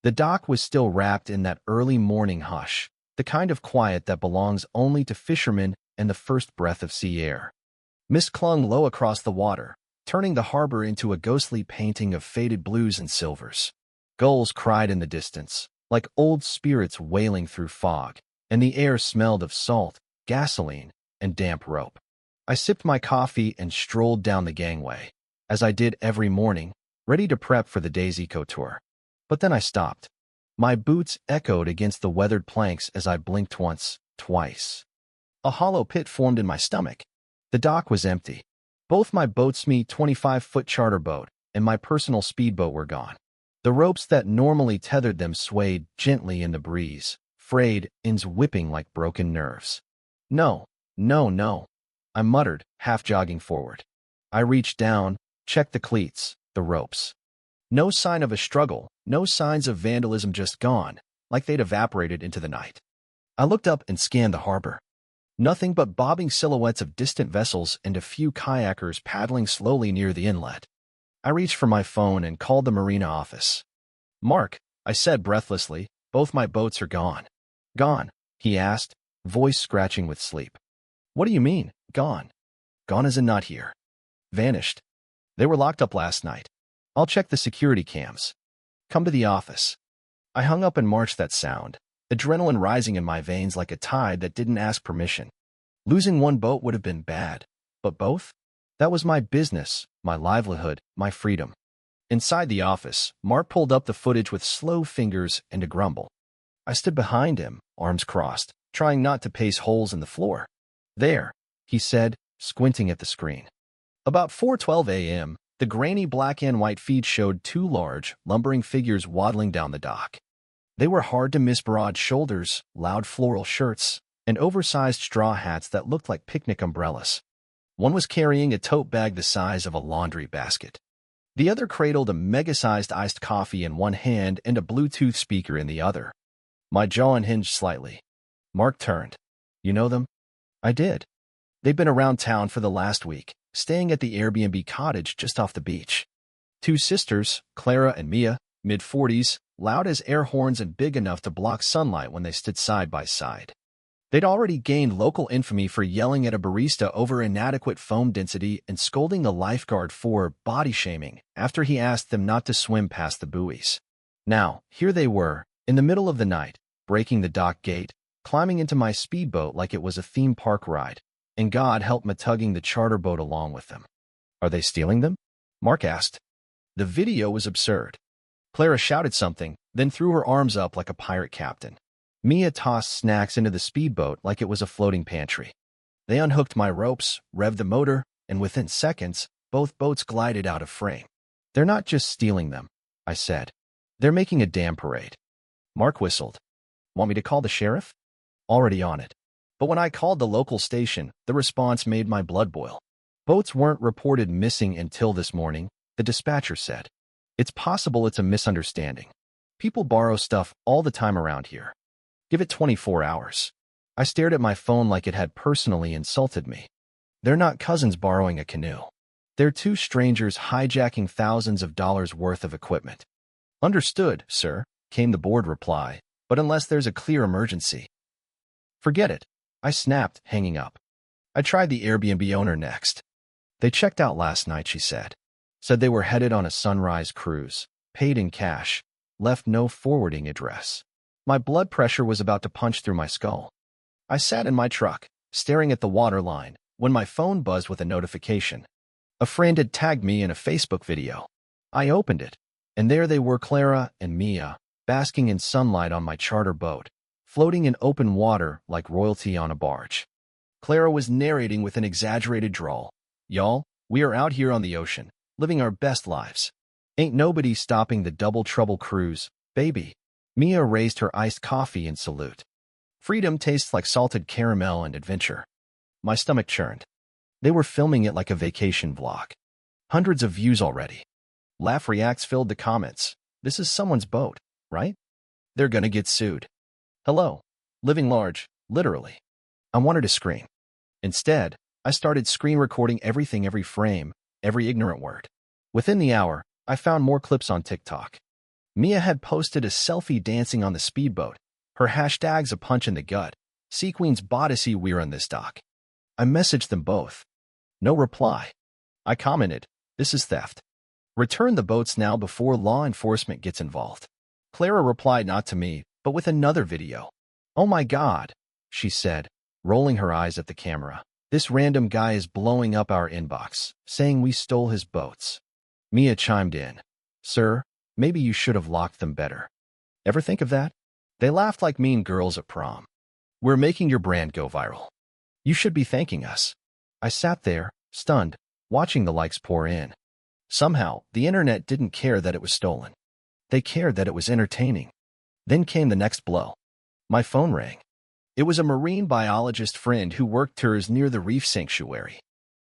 The dock was still wrapped in that early morning hush, the kind of quiet that belongs only to fishermen and the first breath of sea air. Mist clung low across the water, turning the harbor into a ghostly painting of faded blues and silvers. Gulls cried in the distance, like old spirits wailing through fog, and the air smelled of salt, gasoline, and damp rope. I sipped my coffee and strolled down the gangway, as I did every morning, ready to prep for the day's eco-tour. But then I stopped. My boots echoed against the weathered planks as I blinked once, twice. A hollow pit formed in my stomach. The dock was empty. Both my boatsme 25-foot charter boat and my personal speedboat were gone. The ropes that normally tethered them swayed gently in the breeze, frayed, ends whipping like broken nerves. No, no, no, I muttered, half jogging forward. I reached down, checked the cleats, the ropes. No sign of a struggle, no signs of vandalism, just gone, like they'd evaporated into the night. I looked up and scanned the harbor. Nothing but bobbing silhouettes of distant vessels and a few kayakers paddling slowly near the inlet. I reached for my phone and called the marina office. "Mark," I said breathlessly, "both my boats are gone." "Gone?" he asked, voice scratching with sleep. "What do you mean, gone?" "Gone as in not here. Vanished. They were locked up last night. I'll check the security cams. Come to the office." I hung up and marched that sound, adrenaline rising in my veins like a tide that didn't ask permission. Losing one boat would have been bad, but both? That was my business, my livelihood, my freedom. Inside the office, Mark pulled up the footage with slow fingers and a grumble. I stood behind him, arms crossed, trying not to pace holes in the floor. "There," he said, squinting at the screen. About 4:12 a.m., the grainy black and white feed showed two large, lumbering figures waddling down the dock. They were hard to miss: broad shoulders, loud floral shirts, and oversized straw hats that looked like picnic umbrellas. One was carrying a tote bag the size of a laundry basket. The other cradled a mega-sized iced coffee in one hand and a Bluetooth speaker in the other. My jaw unhinged slightly. Mark turned. "You know them?" I did. They'd been around town for the last week, staying at the Airbnb cottage just off the beach. Two sisters, Clara and Mia, mid-40s, loud as air horns and big enough to block sunlight when they stood side by side. They'd already gained local infamy for yelling at a barista over inadequate foam density and scolding the lifeguard for body shaming after he asked them not to swim past the buoys. Now, here they were, in the middle of the night, breaking the dock gate, climbing into my speedboat like it was a theme park ride, and God help me tugging the charter boat along with them. "Are they stealing them?" Mark asked. The video was absurd. Clara shouted something, then threw her arms up like a pirate captain. Mia tossed snacks into the speedboat like it was a floating pantry. They unhooked my ropes, revved the motor, and within seconds, both boats glided out of frame. "They're not just stealing them," I said. "They're making a damn parade." Mark whistled. "Want me to call the sheriff?" "Already on it." But when I called the local station, the response made my blood boil. "Boats weren't reported missing until this morning," the dispatcher said. "It's possible it's a misunderstanding. People borrow stuff all the time around here. Give it 24 hours. I stared at my phone like it had personally insulted me. "They're not cousins borrowing a canoe. They're two strangers hijacking thousands of dollars worth of equipment." "Understood, sir," came the bored reply, "but unless there's a clear emergency." "Forget it," I snapped, hanging up. I tried the Airbnb owner next. "They checked out last night," she said. "Said they were headed on a sunrise cruise, paid in cash, left no forwarding address." My blood pressure was about to punch through my skull. I sat in my truck, staring at the water line, when my phone buzzed with a notification. A friend had tagged me in a Facebook video. I opened it, and there they were, Clara and Mia, basking in sunlight on my charter boat, floating in open water like royalty on a barge. Clara was narrating with an exaggerated drawl. "Y'all, we are out here on the ocean, living our best lives. Ain't nobody stopping the Double Trouble cruise, baby." Mia raised her iced coffee in salute. Freedom tastes like salted caramel and adventure. My stomach churned. They were filming it like a vacation vlog. Hundreds of views already. Laugh reacts filled the comments. This is someone's boat, right? They're gonna get sued. Hello. Living large, literally. I wanted to scream. Instead, I started screen recording everything, every frame, every ignorant word. Within the hour, I found more clips on TikTok. Mia had posted a selfie dancing on the speedboat. Her hashtags a punch in the gut. Sequins Bodicey we're on this dock. I messaged them both. No reply. I commented, this is theft. Return the boats now before law enforcement gets involved. Clara replied not to me, but with another video. Oh my God, she said, rolling her eyes at the camera. This random guy is blowing up our inbox, saying we stole his boats. Mia chimed in. Sir, maybe you should have locked them better. Ever think of that? They laughed like mean girls at prom. We're making your brand go viral. You should be thanking us. I sat there, stunned, watching the likes pour in. Somehow, the internet didn't care that it was stolen. They cared that it was entertaining. Then came the next blow. My phone rang. It was a marine biologist friend who worked tours near the reef sanctuary.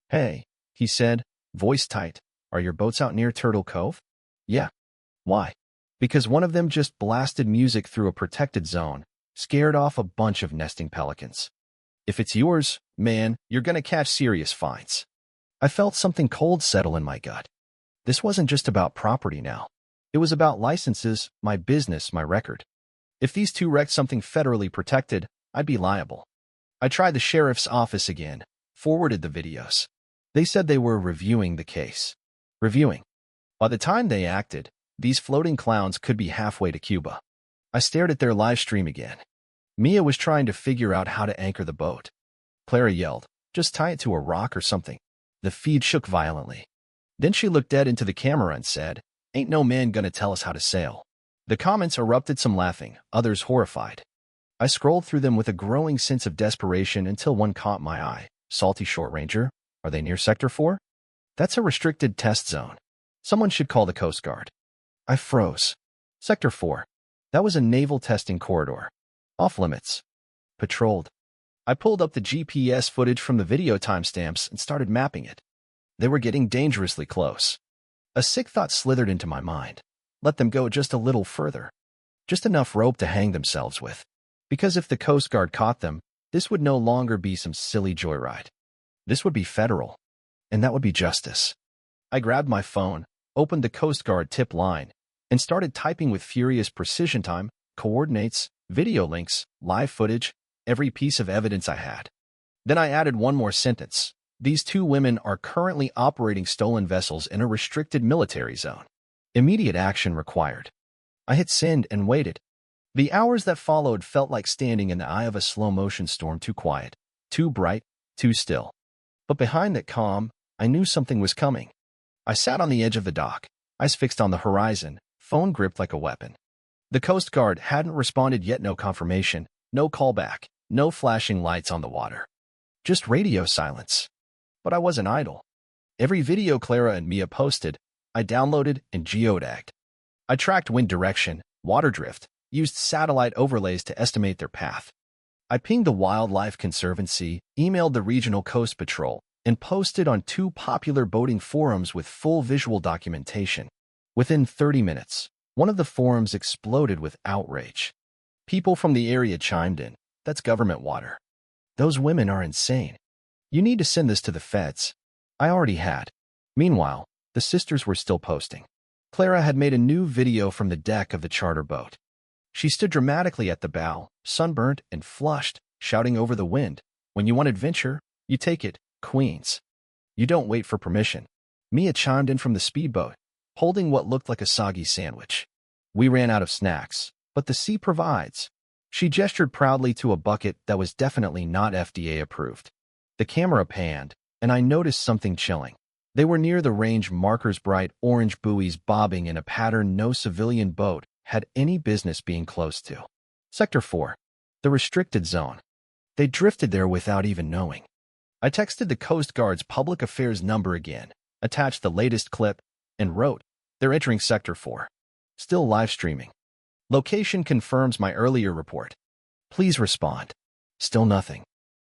Hey, he said, voice tight, are your boats out near Turtle Cove? Yeah. Why? Because one of them just blasted music through a protected zone, scared off a bunch of nesting pelicans. If it's yours, man, you're gonna catch serious fines. I felt something cold settle in my gut. This wasn't just about property now. It was about licenses, my business, my record. If these two wrecked something federally protected, I'd be liable. I tried the sheriff's office again, forwarded the videos. They said they were reviewing the case. Reviewing. By the time they acted, these floating clowns could be halfway to Cuba. I stared at their live stream again. Mia was trying to figure out how to anchor the boat. Clara yelled, just tie it to a rock or something. The feed shook violently. Then she looked dead into the camera and said, ain't no man gonna tell us how to sail. The comments erupted, some laughing, others horrified. I scrolled through them with a growing sense of desperation until one caught my eye. Salty Short Ranger? Are they near Sector 4? That's a restricted test zone. Someone should call the Coast Guard. I froze. Sector 4. That was a naval testing corridor. Off limits. Patrolled. I pulled up the GPS footage from the video timestamps and started mapping it. They were getting dangerously close. A sick thought slithered into my mind. Let them go just a little further. Just enough rope to hang themselves with. Because if the Coast Guard caught them, this would no longer be some silly joyride. This would be federal. And that would be justice. I grabbed my phone, opened the Coast Guard tip line, and started typing with furious precision time, coordinates, video links, live footage, every piece of evidence I had. Then I added one more sentence. These two women are currently operating stolen vessels in a restricted military zone. Immediate action required. I hit send and waited. The hours that followed felt like standing in the eye of a slow-motion storm, too quiet, too bright, too still. But behind that calm, I knew something was coming. I sat on the edge of the dock, eyes fixed on the horizon, phone gripped like a weapon. The Coast Guard hadn't responded yet, no confirmation, no callback, no flashing lights on the water. Just radio silence. But I wasn't idle. Every video Clara and Mia posted, I downloaded and geotagged. I tracked wind direction, water drift, used satellite overlays to estimate their path. I pinged the Wildlife Conservancy, emailed the Regional Coast Patrol, and posted on 2 popular boating forums with full visual documentation. Within 30 minutes, one of the forums exploded with outrage. People from the area chimed in, that's government water. Those women are insane. You need to send this to the feds. I already had. Meanwhile, the sisters were still posting. Clara had made a new video from the deck of the charter boat. She stood dramatically at the bow, sunburnt and flushed, shouting over the wind, when you want adventure, you take it, Queens. You don't wait for permission. Mia chimed in from the speedboat, holding what looked like a soggy sandwich. We ran out of snacks, but the sea provides. She gestured proudly to a bucket that was definitely not FDA approved. The camera panned, and I noticed something chilling. They were near the range markers, bright orange buoys bobbing in a pattern no civilian boat had any business being close to. Sector 4. The restricted zone. They drifted there without even knowing. I texted the Coast Guard's public affairs number again, attached the latest clip, and wrote, they're entering Sector 4. Still live streaming. Location confirms my earlier report. Please respond. Still nothing.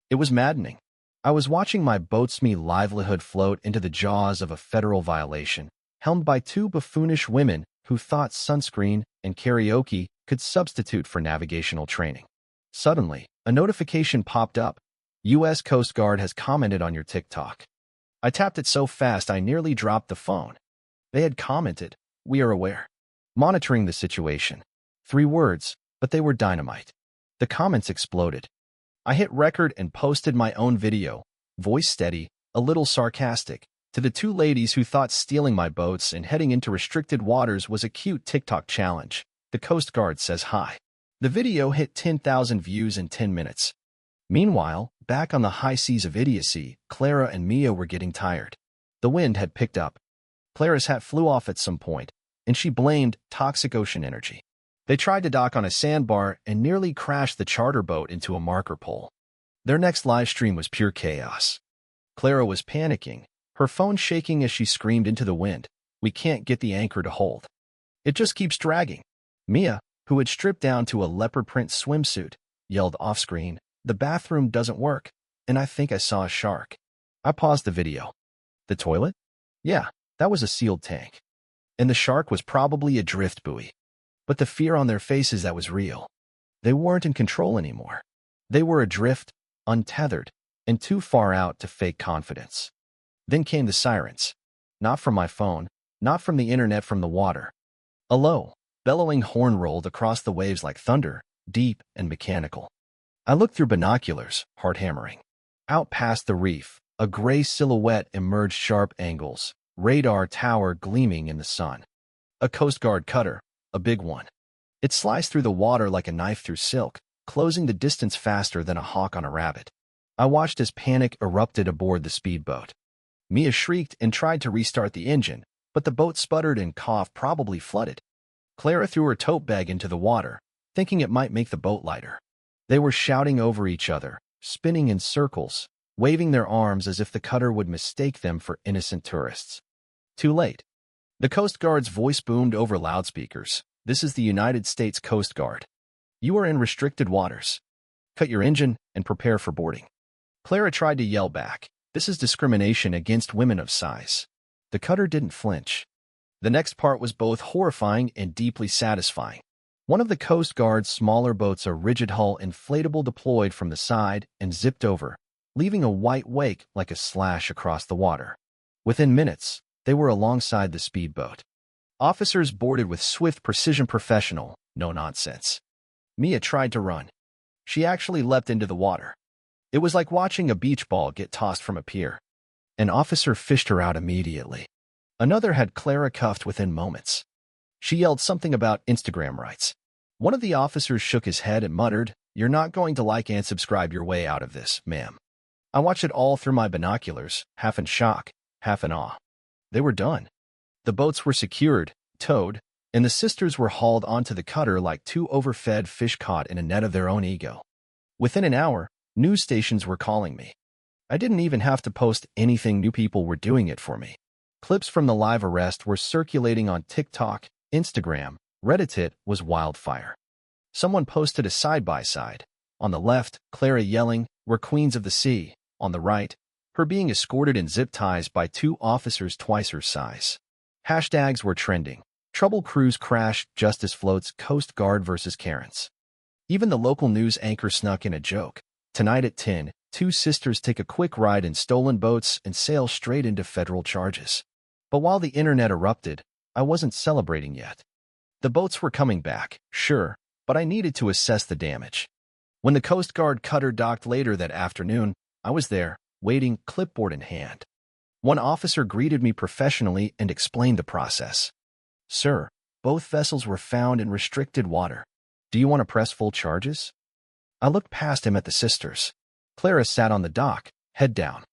It was maddening. I was watching my boat's livelihood float into the jaws of a federal violation, helmed by 2 buffoonish women who thought sunscreen and karaoke could substitute for navigational training. Suddenly, a notification popped up. U.S. Coast Guard has commented on your TikTok. I tapped it so fast I nearly dropped the phone. They had commented, we are aware. Monitoring the situation. 3 words, but they were dynamite. The comments exploded. I hit record and posted my own video, voice steady, a little sarcastic, to the 2 ladies who thought stealing my boats and heading into restricted waters was a cute TikTok challenge. The Coast Guard says hi. The video hit 10,000 views in 10 minutes. Meanwhile, back on the high seas of idiocy, Clara and Mia were getting tired. The wind had picked up. Clara's hat flew off at some point, and she blamed toxic ocean energy. They tried to dock on a sandbar and nearly crashed the charter boat into a marker pole. Their next live stream was pure chaos. Clara was panicking, her phone shaking as she screamed into the wind, "We can't get the anchor to hold. It just keeps dragging." Mia, who had stripped down to a leopard print swimsuit, yelled off-screen, "The bathroom doesn't work, and I think I saw a shark." I paused the video. The toilet? Yeah, that was a sealed tank. And the shark was probably a drift buoy. But the fear on their faces, that was real. They weren't in control anymore. They were adrift, untethered, and too far out to fake confidence. Then came the sirens. Not from my phone, not from the internet, from the water. A low, bellowing horn rolled across the waves like thunder, deep and mechanical. I looked through binoculars, heart hammering. Out past the reef, a gray silhouette emerged, sharp angles, radar tower gleaming in the sun. A Coast Guard cutter, a big one. It sliced through the water like a knife through silk, closing the distance faster than a hawk on a rabbit. I watched as panic erupted aboard the speedboat. Mia shrieked and tried to restart the engine, but the boat sputtered and coughed, probably flooded. Clara threw her tote bag into the water, thinking it might make the boat lighter. They were shouting over each other, spinning in circles, waving their arms as if the cutter would mistake them for innocent tourists. Too late. The Coast Guard's voice boomed over loudspeakers. "This is the United States Coast Guard. You are in restricted waters. Cut your engine and prepare for boarding." Clara tried to yell back, "This is discrimination against women of size." The cutter didn't flinch. The next part was both horrifying and deeply satisfying. One of the Coast Guard's smaller boats, a rigid hull inflatable, deployed from the side and zipped over, leaving a white wake like a slash across the water. Within minutes, they were alongside the speedboat. Officers boarded with swift precision, professional, no nonsense. Mia tried to run. She actually leapt into the water. It was like watching a beach ball get tossed from a pier. An officer fished her out immediately. Another had Clara cuffed within moments. She yelled something about Instagram rights. One of the officers shook his head and muttered, "You're not going to like and subscribe your way out of this, ma'am." I watched it all through my binoculars, half in shock, half in awe. They were done. The boats were secured, towed, and the sisters were hauled onto the cutter like 2 overfed fish caught in a net of their own ego. Within an hour, news stations were calling me. I didn't even have to post anything new. People were doing it for me. Clips from the live arrest were circulating on TikTok, Instagram, Reddit. It was wildfire. Someone posted a side-by-side. On the left, Clara yelling, "We're queens of the sea." On the right, her being escorted in zip ties by 2 officers twice her size. Hashtags were trending. Trouble cruise crash, justice floats, Coast Guard versus Karens. Even the local news anchor snuck in a joke. "Tonight at 10, 2 sisters take a quick ride in stolen boats and sail straight into federal charges." But while the internet erupted, I wasn't celebrating yet. The boats were coming back, sure, but I needed to assess the damage. When the Coast Guard cutter docked later that afternoon, I was there, waiting, clipboard in hand. One officer greeted me professionally and explained the process. "Sir, both vessels were found in restricted water. Do you want to press full charges?" I looked past him at the sisters. Clara sat on the dock, head down.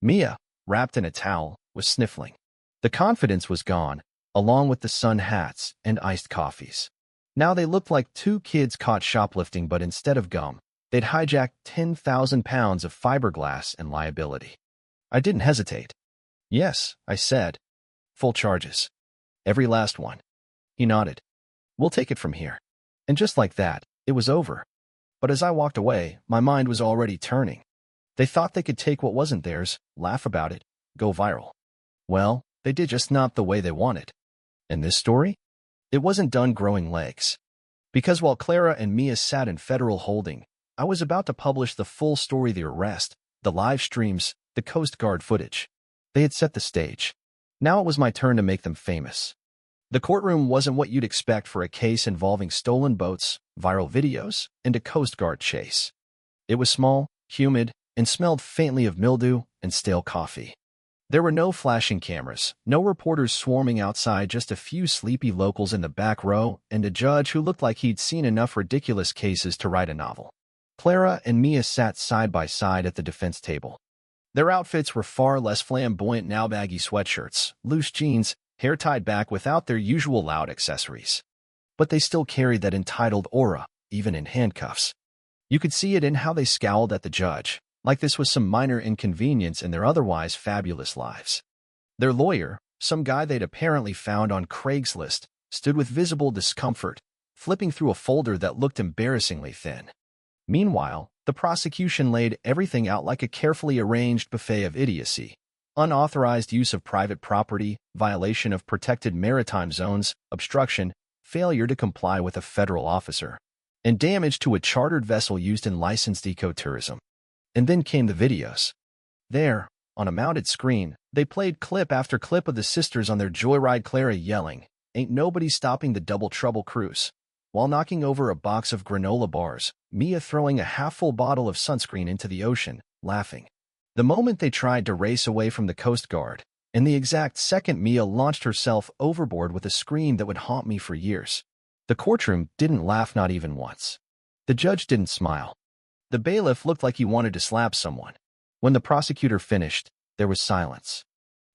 Mia, wrapped in a towel, was sniffling. The confidence was gone, along with the sun hats and iced coffees. Now they looked like 2 kids caught shoplifting, but instead of gum, they'd hijacked 10,000 pounds of fiberglass and liability. I didn't hesitate. "Yes," I said. "Full charges. Every last one." He nodded. "We'll take it from here." And just like that, it was over. But as I walked away, my mind was already turning. They thought they could take what wasn't theirs, laugh about it, go viral. Well, they did, just not the way they wanted. And this story? It wasn't done growing legs. Because while Clara and Mia sat in federal holding, I was about to publish the full story: the arrest, the live streams, the Coast Guard footage. They had set the stage. Now it was my turn to make them famous. The courtroom wasn't what you'd expect for a case involving stolen boats, viral videos, and a Coast Guard chase. It was small, humid, and smelled faintly of mildew and stale coffee. There were no flashing cameras, no reporters swarming outside, just a few sleepy locals in the back row, and a judge who looked like he'd seen enough ridiculous cases to write a novel. Clara and Mia sat side by side at the defense table. Their outfits were far less flamboyant now, baggy sweatshirts, loose jeans, hair tied back without their usual loud accessories. But they still carried that entitled aura, even in handcuffs. You could see it in how they scowled at the judge, like this was some minor inconvenience in their otherwise fabulous lives. Their lawyer, some guy they'd apparently found on Craigslist, stood with visible discomfort, flipping through a folder that looked embarrassingly thin. Meanwhile, the prosecution laid everything out like a carefully arranged buffet of idiocy. Unauthorized use of private property, violation of protected maritime zones, obstruction, failure to comply with a federal officer, and damage to a chartered vessel used in licensed ecotourism. And then came the videos. There, on a mounted screen, they played clip after clip of the sisters on their joyride, Clara yelling, "Ain't nobody stopping the Double Trouble cruise," while knocking over a box of granola bars, Mia throwing a half-full bottle of sunscreen into the ocean, laughing. The moment they tried to race away from the Coast Guard, in the exact second Mia launched herself overboard with a scream that would haunt me for years. The courtroom didn't laugh, not even once. The judge didn't smile. The bailiff looked like he wanted to slap someone. When the prosecutor finished, there was silence.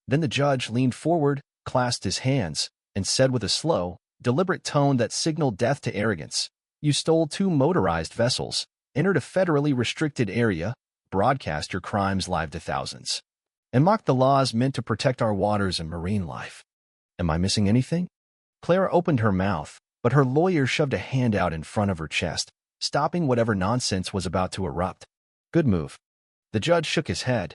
Then the judge leaned forward, clasped his hands, and said with a slow, deliberate tone that signaled death to arrogance, "You stole 2 motorized vessels, entered a federally restricted area, broadcast your crimes live to thousands, and mocked the laws meant to protect our waters and marine life. Am I missing anything?" Clara opened her mouth, but her lawyer shoved a hand out in front of her chest, stopping whatever nonsense was about to erupt. "Good move." The judge shook his head.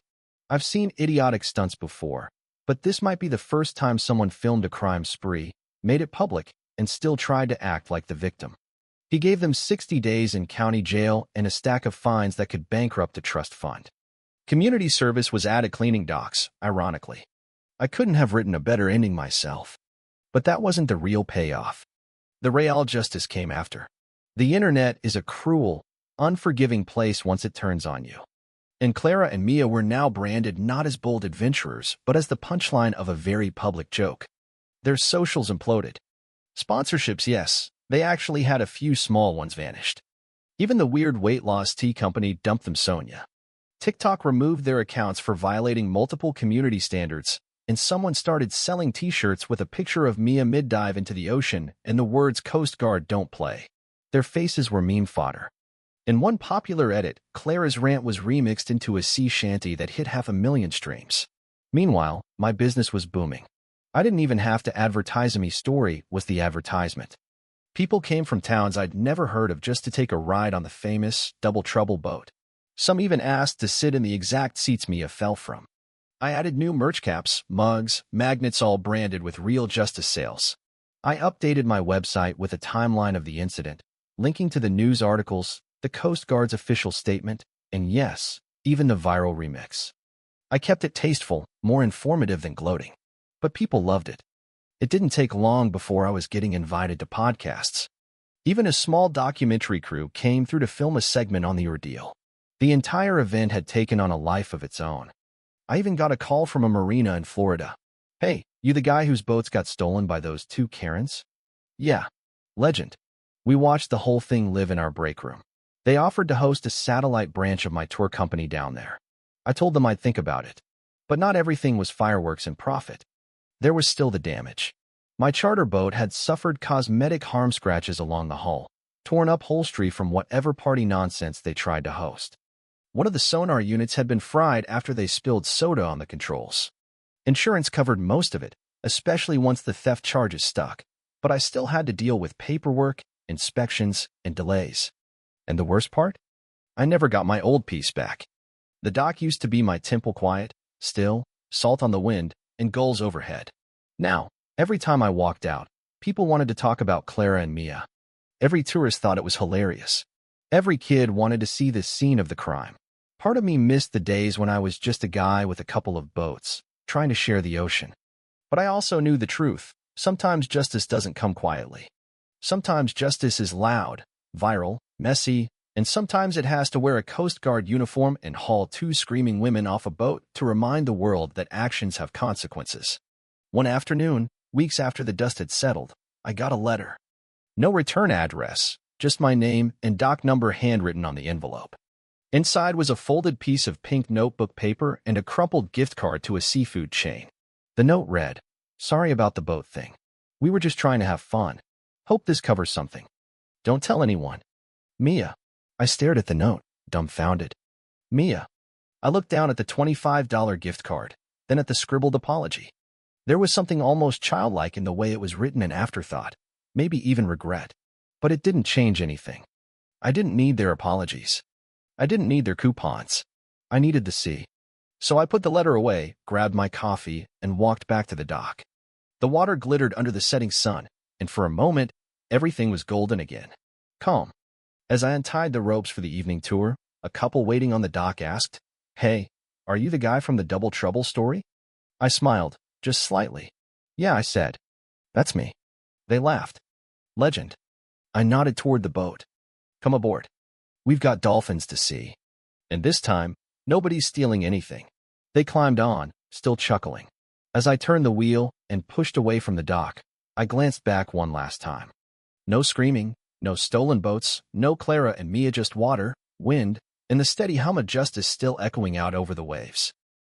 "I've seen idiotic stunts before, but this might be the first time someone filmed a crime spree, made it public, and still tried to act like the victim." He gave them 60 days in county jail and a stack of fines that could bankrupt a trust fund. Community service was added, cleaning docks, ironically. I couldn't have written a better ending myself. But that wasn't the real payoff. The real justice came after. The internet is a cruel, unforgiving place once it turns on you. And Clara and Mia were now branded not as bold adventurers, but as the punchline of a very public joke. Their socials imploded. Sponsorships, yes, they actually had a few small ones vanished. Even the weird weight loss tea company dumped them Sonia. TikTok removed their accounts for violating multiple community standards, and someone started selling t-shirts with a picture of Mia mid-dive into the ocean and the words "Coast Guard don't play." Their faces were meme fodder. In one popular edit, Clara's rant was remixed into a sea shanty that hit 500,000 streams. Meanwhile, my business was booming. I didn't even have to advertise. My story was the advertisement. People came from towns I'd never heard of just to take a ride on the famous Double Trouble boat. Some even asked to sit in the exact seats Mia fell from. I added new merch caps, mugs, magnets, all branded with real justice sales. I updated my website with a timeline of the incident, linking to the news articles, the Coast Guard's official statement, and yes, even the viral remix. I kept it tasteful, more informative than gloating. But people loved it. It didn't take long before I was getting invited to podcasts. Even a small documentary crew came through to film a segment on the ordeal. The entire event had taken on a life of its own. I even got a call from a marina in Florida. "Hey, you the guy whose boats got stolen by those 2 Karens?" "Yeah. Legend." We watched the whole thing live in our break room. They offered to host a satellite branch of my tour company down there. I told them I'd think about it. But not everything was fireworks and profit. There was still the damage. My charter boat had suffered cosmetic harm, scratches along the hull, torn upholstery from whatever party nonsense they tried to host. One of the sonar units had been fried after they spilled soda on the controls. Insurance covered most of it, especially once the theft charges stuck, but I still had to deal with paperwork, inspections, and delays. And the worst part? I never got my old piece back. The dock used to be my temple, quiet, still, salt on the wind, and gulls overhead. Now, every time I walked out, people wanted to talk about Clara and Mia. Every tourist thought it was hilarious. Every kid wanted to see this scene of the crime. Part of me missed the days when I was just a guy with a couple of boats, trying to share the ocean. But I also knew the truth. Sometimes justice doesn't come quietly. Sometimes justice is loud, viral, messy, and sometimes it has to wear a Coast Guard uniform and haul two screaming women off a boat to remind the world that actions have consequences. One afternoon, weeks after the dust had settled, I got a letter. No return address, just my name and doc number handwritten on the envelope. Inside was a folded piece of pink notebook paper and a crumpled gift card to a seafood chain. The note read, "Sorry about the boat thing. We were just trying to have fun. Hope this covers something. Don't tell anyone. Mia." I stared at the note, dumbfounded. Mia. I looked down at the $25 gift card, then at the scribbled apology. There was something almost childlike in the way it was written, an afterthought, maybe even regret. But it didn't change anything. I didn't need their apologies. I didn't need their coupons. I needed the sea. So I put the letter away, grabbed my coffee, and walked back to the dock. The water glittered under the setting sun, and for a moment, everything was golden again. Calm. As I untied the ropes for the evening tour, a couple waiting on the dock asked, "Hey, are you the guy from the Double Trouble story?" I smiled, just slightly. "Yeah," I said. "That's me." They laughed. "Legend." I nodded toward the boat. "Come aboard. We've got dolphins to see." And this time, nobody's stealing anything. They climbed on, still chuckling. As I turned the wheel and pushed away from the dock, I glanced back one last time. No screaming, no stolen boats, no Clara and Mia, just water, wind, and the steady hum of justice still echoing out over the waves.